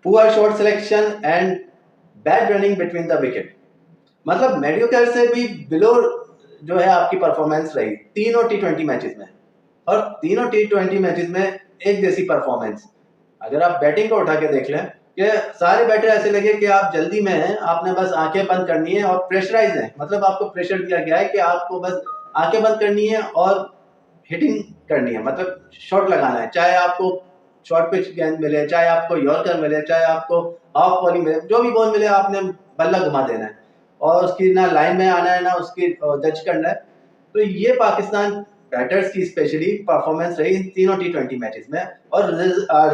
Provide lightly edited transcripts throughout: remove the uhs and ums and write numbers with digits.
Poor shot selection and bad running between the wicket. मतलब mediocre से भी below जो है आपकी परफॉर्मेंस रही तीनों टी20 मैचेस में, और तीनों टी20 मैचेस में एक जैसी परफॉर्मेंस। अगर आप बैटिंग को उठा के देख लें कि सारे बैटर ऐसे लगे कि आप जल्दी में हैं, आपने बस आंखें बंद करनी है और प्रेशराइज है, मतलब आपको प्रेशर दिया गया है कि आपको बस आंखें बंद करनी है और हिटिंग करनी है, मतलब शॉट लगाना है, चाहे आपको शॉर्ट पिच गेंद मिले, चाहे आपको यॉर्कर मिले, चाहे आपको ऑफ बॉलिंग मिले, जो भी बॉल मिले आपने बल्ला घुमा देना है और उसकी ना लाइन में आना है ना उसकी जज करना है। तो ये पाकिस्तान बैटर्स की स्पेशली परफॉर्मेंस रही इन तीनों टी20 मैचेस में, और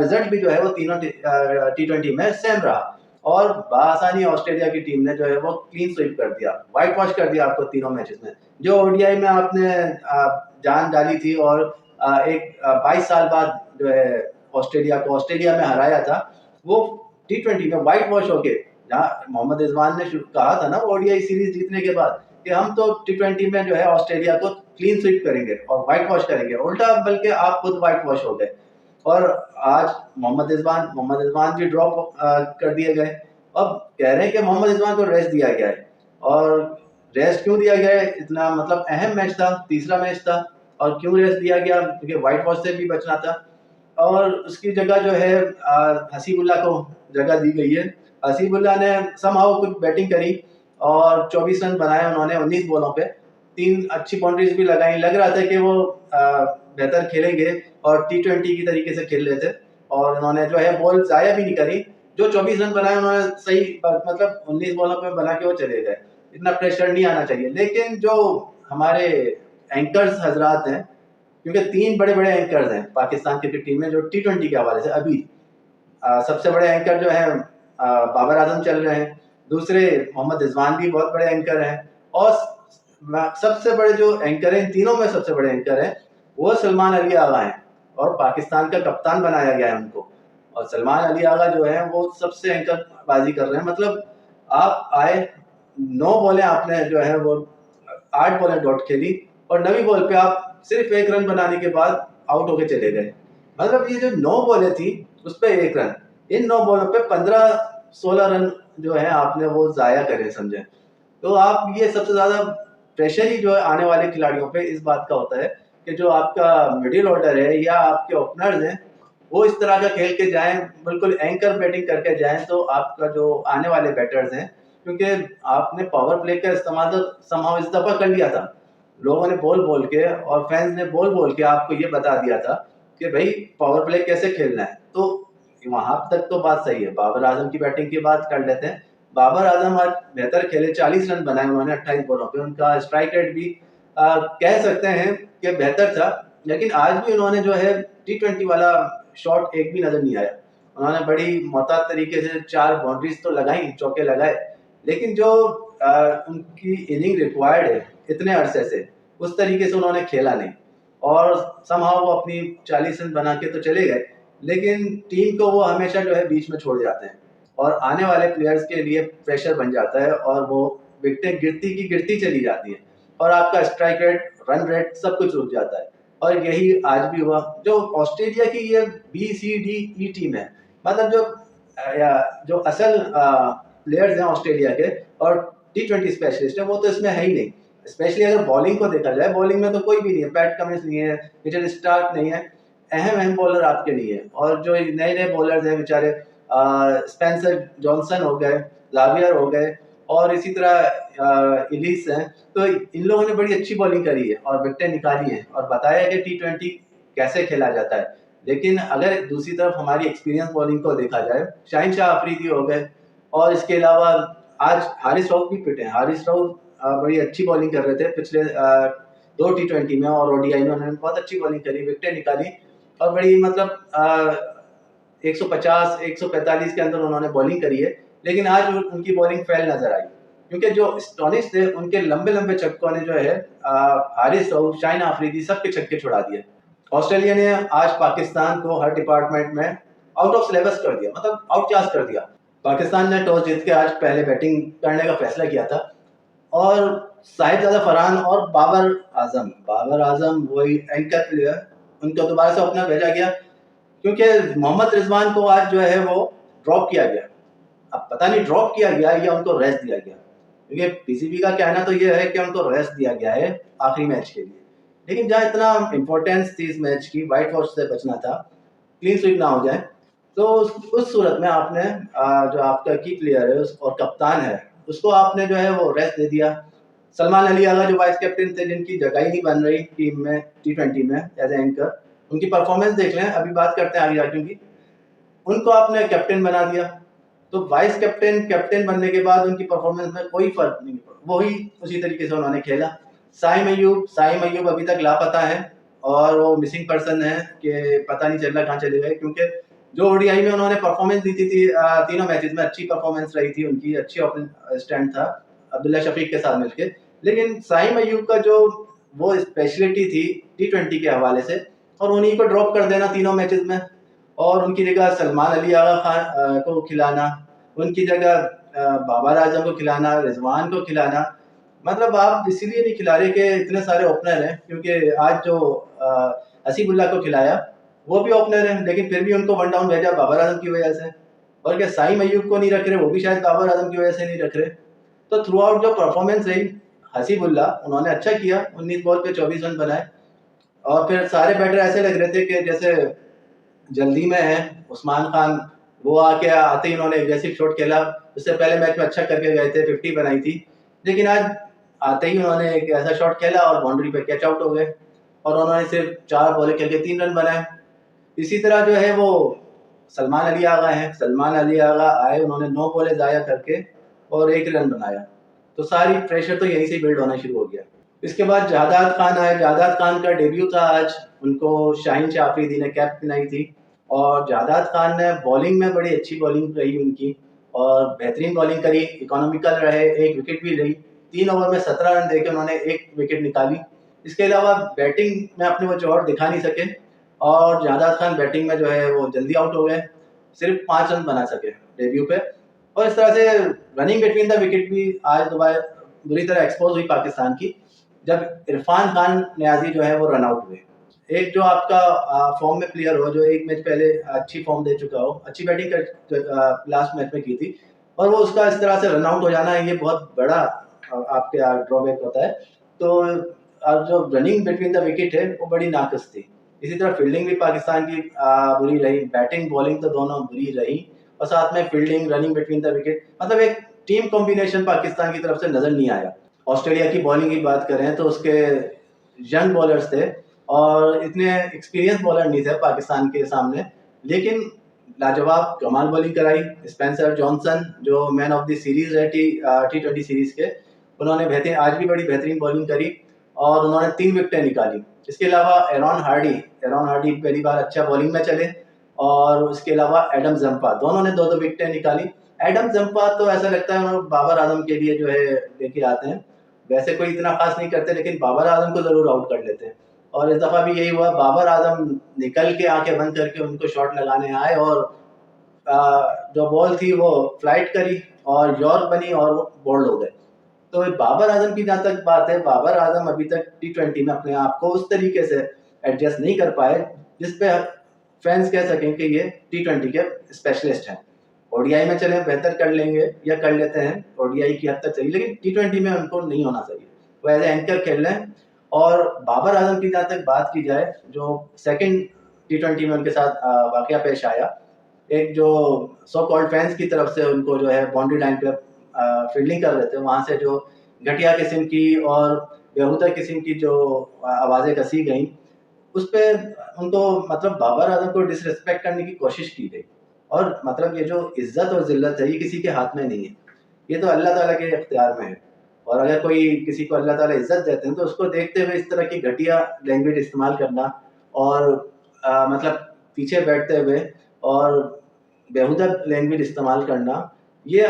रिजल्ट भी जो है वो तीनों टी20 में सेम रहा, और बआसानी ऑस्ट्रेलिया की टीम ने जो है वो क्लीन स्वीप कर दिया, व्हाइट वॉश कर दिया आपको तीनों मैचेस में। जो ओडीआई में आपने जान डाली थी और एक 22 साल बाद जो है ऑस्ट्रेलिया को ऑस्ट्रेलिया में हराया था, वो टी20 में व्हाइट वॉश होके, जहाँ मोहम्मद रिजवान ने कहा था ना ओडीआई सीरीज जीतने के बाद कि हम तो टी20 में जो है ऑस्ट्रेलिया को क्लीन स्वीप करेंगे और व्हाइट वॉश करेंगे, उल्टा बल्कि आप खुद व्हाइट वॉश हो गए। और आज मोहम्मद रिजवान भी ड्रॉप कर दिए गए। अब कह रहे हैं कि मोहम्मद रिजवान को रेस्ट दिया गया है, और रेस्ट क्यों दिया गया है, इतना मतलब अहम मैच था, तीसरा मैच था, और क्यों रेस्ट दिया गया, क्योंकि व्हाइट वॉश से भी बचना था। और उसकी जगह जो है हसीबुल्ला को जगह दी गई है। हसीबुल्ला ने समहाउ कुछ बैटिंग करी और 24 रन बनाए उन्होंने 19 बॉलों पे, 3 अच्छी बाउंड्रीज भी लगाई, लग रहा था कि वो बेहतर खेलेंगे और टी20 की तरीके से खेल रहे थे, और उन्होंने जो है बॉल जाया भी नहीं करी। जो 24 रन बनाए उन्होंने सही, मतलब 19 बॉलों पे बना के वो चले गए, इतना प्रेशर नहीं आना चाहिए। लेकिन जो हमारे एंकर्स हजरात हैं, क्योंकि 3 बड़े बड़े एंकर्स हैं पाकिस्तान क्रिकेट टीम में जो टी20 के हवाले से अभी सबसे बड़े एंकर जो है बाबर आजम चल रहे हैं, दूसरे मोहम्मद रिजवान भी बहुत बड़े एंकर हैं, और सबसे बड़े जो एंकर हैं, इन तीनों में सबसे बड़े एंकर हैं वो सलमान अली आगा हैं, और पाकिस्तान का कप्तान बनाया गया है उनको। और सलमान अली आगा जो है वो सबसे एंकर बाजी कर रहे हैं, मतलब आप आए 9 बॉलें आपने जो है वो 8 बॉलें डॉट खेली, और 9वीं बॉल पे आप सिर्फ 1 रन बनाने के बाद आउट होके चले गए। मतलब ये जो 9 बॉलें थी उस पर 1 रन, इन 9 बॉलों पे 15-16 रन जो है आपने वो जाया करे, समझे। तो आप ये सबसे ज्यादा प्रेशर ही जो है आने वाले खिलाड़ियों पे इस बात का होता है कि जो आपका मिडिल ऑर्डर है या आपके ओपनर्स हैं वो इस तरह का खेल के जाएं, बिल्कुल एंकर बैटिंग करके जाएं, तो आपका जो आने वाले बैटर्स हैं, क्योंकि आपने पावर प्ले का इस्तेमाल तो समाव इस दफा कर लिया था, लोगों ने बोल बोल के और फैंस ने बोल बोल के आपको ये बता दिया था कि भाई पावर प्ले कैसे खेलना है। तो वहां तक तो बात सही है, बाबर आजम की बैटिंग की बात कर लेते हैं। बाबर आजम आज बेहतर खेले, 40 रन बनाए उन्होंने 28 बॉलों पे, उनका स्ट्राइक रेट भी कह सकते हैं कि बेहतर था, लेकिन आज भी उन्होंने जो है टी20 वाला शॉट एक भी नजर नहीं आया। उन्होंने बड़ी मोहतात तरीके से 4 बाउंड्रीज तो लगाई, चौके लगाए, लेकिन जो उनकी इनिंग रिक्वायर्ड है इतने अरसे से, उस तरीके से उन्होंने खेला नहीं, और समहाउ वो अपनी 40 रन बना के तो चले गए, लेकिन टीम को वो हमेशा जो है बीच में छोड़ जाते हैं, और आने वाले प्लेयर्स के लिए प्रेशर बन जाता है, और वो विकेटें गिरती की गिरती चली जाती हैं, और आपका स्ट्राइक रेट, रन रेट सब कुछ रुक जाता है। और यही आज भी हुआ। जो ऑस्ट्रेलिया की ये BCDE टीम है, मतलब जो असल प्लेयर्स हैं ऑस्ट्रेलिया के और टी20 स्पेशलिस्ट है, वो तो इसमें है ही नहीं। स्पेशली अगर बॉलिंग को देखा जाए, बॉलिंग में तो कोई भी नहीं है, पैट कमिंस नहीं है, मिचेल स्टार्क नहीं है, अहम बॉलर आपके नहीं है। और जो नए नए बॉलर्स हैं बेचारे, स्पेंसर जॉनसन हो गए, लावियर हो गए, और इसी तरह इलीस हैं, तो इन लोगों ने बड़ी अच्छी बॉलिंग करी है और विकेटें निकाली हैं और बताया है कि टी20 कैसे खेला जाता है। लेकिन अगर दूसरी तरफ हमारी एक्सपीरियंस बॉलिंग को देखा जाए, शाहिन शाह अफरीदी हो गए, और इसके अलावा आज हारिस राउफ भी फिट हैं। हारिस राउफ बड़ी अच्छी बॉलिंग कर रहे थे पिछले 2 टी20 में, और ओडीआई में उन्होंने बहुत अच्छी बॉलिंग करी, विकेटें निकाली, और बड़ी मतलब 150 145 के अंदर उन्होंने बॉलिंग करी है। लेकिन आज उनकी बॉलिंग फेल नजर आई, क्योंकि जो स्टोनिस थे उनके लंबे लंबे छक्कों ने जो है हारिस राउफ, शाहिन अफरीदी सबके छक्के छुड़ा दिए। ऑस्ट्रेलिया ने आज पाकिस्तान को हर डिपार्टमेंट में आउट ऑफ सिलेबस कर दिया, मतलब आउट क्लास कर दिया। पाकिस्तान ने टॉस जीत के आज पहले बैटिंग करने का फैसला किया था, और साहिबजादा फरहान और बाबर आजम वही एंकर प्लेयर, उनको दोबारा से ओपनर भेजा गया, क्योंकि मोहम्मद रिजवान को आज जो है वो ड्रॉप किया गया। अब पता नहीं ड्रॉप किया गया या उनको रेस्ट दिया गया, क्योंकि पीसीबी का कहना तो ये है कि उनको रेस्ट दिया गया है आखिरी मैच के लिए। लेकिन जहाँ इतना इंपॉर्टेंस थी इस मैच की, व्हाइट वॉश से बचना था, क्लीन स्वीप ना हो जाए, तो उस सूरत में आपने जो आपका की प्लेयर है और कप्तान है उसको आपने जो है वो रेस्ट दे दिया। सलमान अली आगा जो वाइस कैप्टन थे, जिनकी जगह ही नहीं बन रही टीम में T20 में एज ए एंकर, उनकी परफॉर्मेंस देख लें, अभी बात करते हैं आगे आगे की, उनको आपने कैप्टन बना दिया। तो वाइस कैप्टन कैप्टन बनने के बाद उनकी परफॉर्मेंस में कोई फर्क नहीं पड़ा, वही उसी तरीके से उन्होंने खेला। साइम अयूब अभी तक लापता है और वो मिसिंग पर्सन है कि पता नहीं चल रहा कहाँ चले गए, क्योंकि जो ओडीआई में उन्होंने परफॉर्मेंस दी थी तीनों मैचेस में अच्छी परफॉर्मेंस रही थी उनकी, अच्छी ओपन स्टैंड था अब्दुल्ला शफीक के साथ मिलके। लेकिन साइम अयूब का जो वो स्पेशलिटी थी T20 के हवाले से, और उन्हीं को ड्रॉप कर देना तीनों मैचेस में, और उनकी जगह सलमान अली आगा खान को खिलाना, उनकी जगह बाबर आजम को खिलाना, रिजवान को खिलाना। मतलब आप इसीलिए नहीं खिला रहे कि इतने सारे ओपनर हैं, क्योंकि आज जो हसीबुल्ला को खिलाया वो भी ओपनर है, लेकिन फिर भी उनको वन डाउन भेजा बाबर आजम की वजह से। और क्या साइम अयूब को नहीं रख रहे, वो भी शायद बाबर आजम की वजह से नहीं रख रहे। तो थ्रू आउट जो परफॉर्मेंस रही हसीबुल्ला, उन्होंने अच्छा किया, 19 बॉल पे 24 रन बनाए, और फिर सारे बैटर ऐसे लग रहे थे कि जैसे जल्दी में है। उस्मान खान वो आके आते ही उन्होंने एग्रेसिव शॉट खेला, उससे पहले मैच में अच्छा करके गए थे, 50 बनाई थी, लेकिन आज आते ही उन्होंने एक ऐसा शॉट खेला और बाउंड्री पे कैच आउट हो गए, और उन्होंने सिर्फ 4 बॉलें खेल के 3 रन बनाए। इसी तरह जो है वो सलमान अली आगा हैं, सलमान अली आगा आए, उन्होंने 9 बॉलें ज़ाया करके और 1 रन बनाया, तो सारी प्रेशर तो यहीं से बिल्ड होना शुरू हो गया। इसके बाद जादाद खान आए, जादाद खान का डेब्यू था आज, उनको शाहीन आफरीदी ने कैप पहनाई थी, और जादाद खान ने बॉलिंग में बड़ी अच्छी बॉलिंग रही उनकी, और बेहतरीन बॉलिंग करी, इकोनॉमिकल रहे, 1 विकेट भी रही, 3 ओवर में 17 रन देके उन्होंने 1 विकेट निकाली। इसके अलावा बैटिंग में अपने वो जोहर दिखा नहीं सके, और जादाद खान बैटिंग में जो है वो जल्दी आउट हो गए, सिर्फ 5 रन बना सके डेब्यू पे। और इस तरह से रनिंग बिटवीन द विकेट भी आज दोबारा बुरी तरह एक्सपोज हुई पाकिस्तान की, जब इरफान खान न्याजी जो है वो रन आउट हुए। एक जो आपका फॉर्म में प्लेयर हो, जो एक मैच पहले अच्छी फॉर्म दे चुका हो, अच्छी बैटिंग कर लास्ट मैच में की थी, और वो उसका इस तरह से रन आउट हो जाना, ये बहुत बड़ा आपके ड्रॉबैक होता है। तो जो रनिंग बिटवीन द विकेट है वो बड़ी नाकस थी। इसी तरह फील्डिंग भी पाकिस्तान की बुरी रही, बैटिंग बॉलिंग तो दोनों बुरी रही, और साथ में fielding running between the wicket, मतलब एक टीम कॉम्बिनेशन पाकिस्तान की तरफ से नजर नहीं आया। ऑस्ट्रेलिया की बॉलिंग की बात करें तो उसके यंग बॉलर्स थे और इतने एक्सपीरियंस बॉलर नहीं थे पाकिस्तान के सामने, लेकिन लाजवाब कमाल बॉलिंग कराई। स्पेंसर जॉनसन जो मैन ऑफ द सीरीज है T20 सीरीज के, उन्होंने बेहतरीन, आज भी बड़ी बेहतरीन बॉलिंग करी और उन्होंने 3 विकेटें निकाली। इसके अलावा एरॉन हार्डी पहली बार अच्छा बॉलिंग में चले, और उसके अलावा एडम जंपा, दोनों ने 2-2 विकेटें निकाली। एडम जंपा तो ऐसा लगता है बाबर आजम के लिए जो है लेके आते हैं, वैसे कोई इतना खास नहीं करते, लेकिन बाबर आजम को जरूर आउट कर लेते हैं। और इस दफा भी यही हुआ, बाबर आजम निकल के आंखें बंद करके उनको शॉट लगाने आए, और जो बॉल थी वो फ्लाइट करी और यॉर्क बनी और वो बोल्ड हो गए। तो बाबर आजम की जहाँ तक बात है, बाबर आजम अभी तक T20 में अपने आप को उस तरीके से एडजस्ट नहीं कर पाए जिसपे फैंस कह सकें कि ये T20 के स्पेशलिस्ट हैं। ओडीआई में चले बेहतर कर लेंगे या कर लेते हैं, ओडीआई की हद तक चाहिए, लेकिन T20 में उनको नहीं होना चाहिए, वो एज एंकर खेल लें। और बाबर आजम की जहाँ तक बात की जाए, जो सेकंड T20 में उनके साथ वाकया पेश आया, एक जो सो कॉल्ड फैंस की तरफ से उनको जो है बाउंड्री लाइन पे फील्डिंग कर रहे थे, वहाँ से जो घटिया किस्म की और बेहुदा किस्म की जो आवाज़ें कसी गई, उस पे उनको मतलब बाबर आजम को डिसरिस्पेक्ट करने की कोशिश की गई। और मतलब ये जो इज्जत और जिल्लत है, ये किसी के हाथ में नहीं है, ये तो अल्लाह ताला के इख्तियार में है। और अगर कोई किसी को अल्लाह ताला इज्जत देते हैं तो उसको देखते हुए इस तरह की घटिया लैंग्वेज इस्तेमाल करना, और मतलब पीछे बैठते हुए और बेहुदा लैंग्वेज इस्तेमाल करना, ये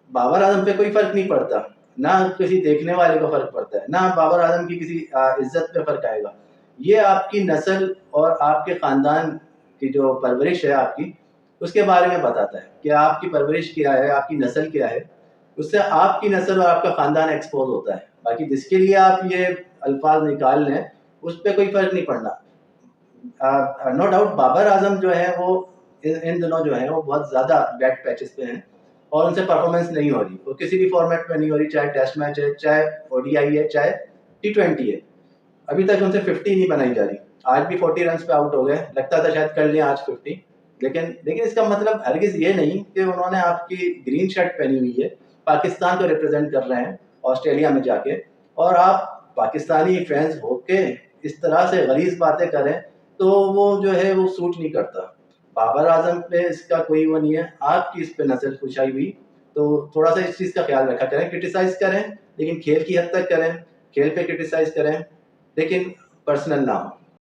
बाबर आजम पे कोई फर्क नहीं पड़ता, ना किसी देखने वाले को फर्क पड़ता है, ना बाबर आजम की किसी इज्जत पे फर्क आएगा। ये आपकी नस्ल और आपके खानदान की जो परवरिश है आपकी, उसके बारे में बताता है कि आपकी परवरिश क्या है, आपकी नस्ल क्या है, उससे आपकी नस्ल और आपका खानदान एक्सपोज होता है। बाकी जिसके लिए आप ये अल्फाज निकाल लें उस पर कोई फर्क नहीं पड़ना। नो डाउट बाबर आजम जो है वो इन दिनों जो है वो बहुत ज़्यादा बैड पैचेस पे हैं और उनसे परफॉर्मेंस नहीं हो रही, वो किसी भी फॉर्मेट में नहीं हो रही, चाहे टेस्ट मैच है, चाहे ओडीआई है, चाहे टी20 है। अभी तक उनसे 50 नहीं बनाई जा रही। आज भी 40 रन पे आउट हो गए, लगता था शायद कर लें आज 50, लेकिन इसका मतलब हरगिज ये नहीं कि उन्होंने आपकी ग्रीन शर्ट पहनी हुई है, पाकिस्तान को रिप्रेजेंट कर रहे हैं ऑस्ट्रेलिया में जाके, और आप पाकिस्तानी फैंस होके इस तरह से गलीज बातें करें तो वो जो है वो सूट नहीं करता। बाबर आजम पे इसका कोई वो नहीं है, आपकी इस पे नजर खुशाई हुई तो थोड़ा सा इस चीज़ का ख्याल रखा करें। क्रिटिसाइज करें लेकिन खेल की हद तक करें, खेल पे क्रिटिसाइज करें लेकिन पर्सनल ना हो।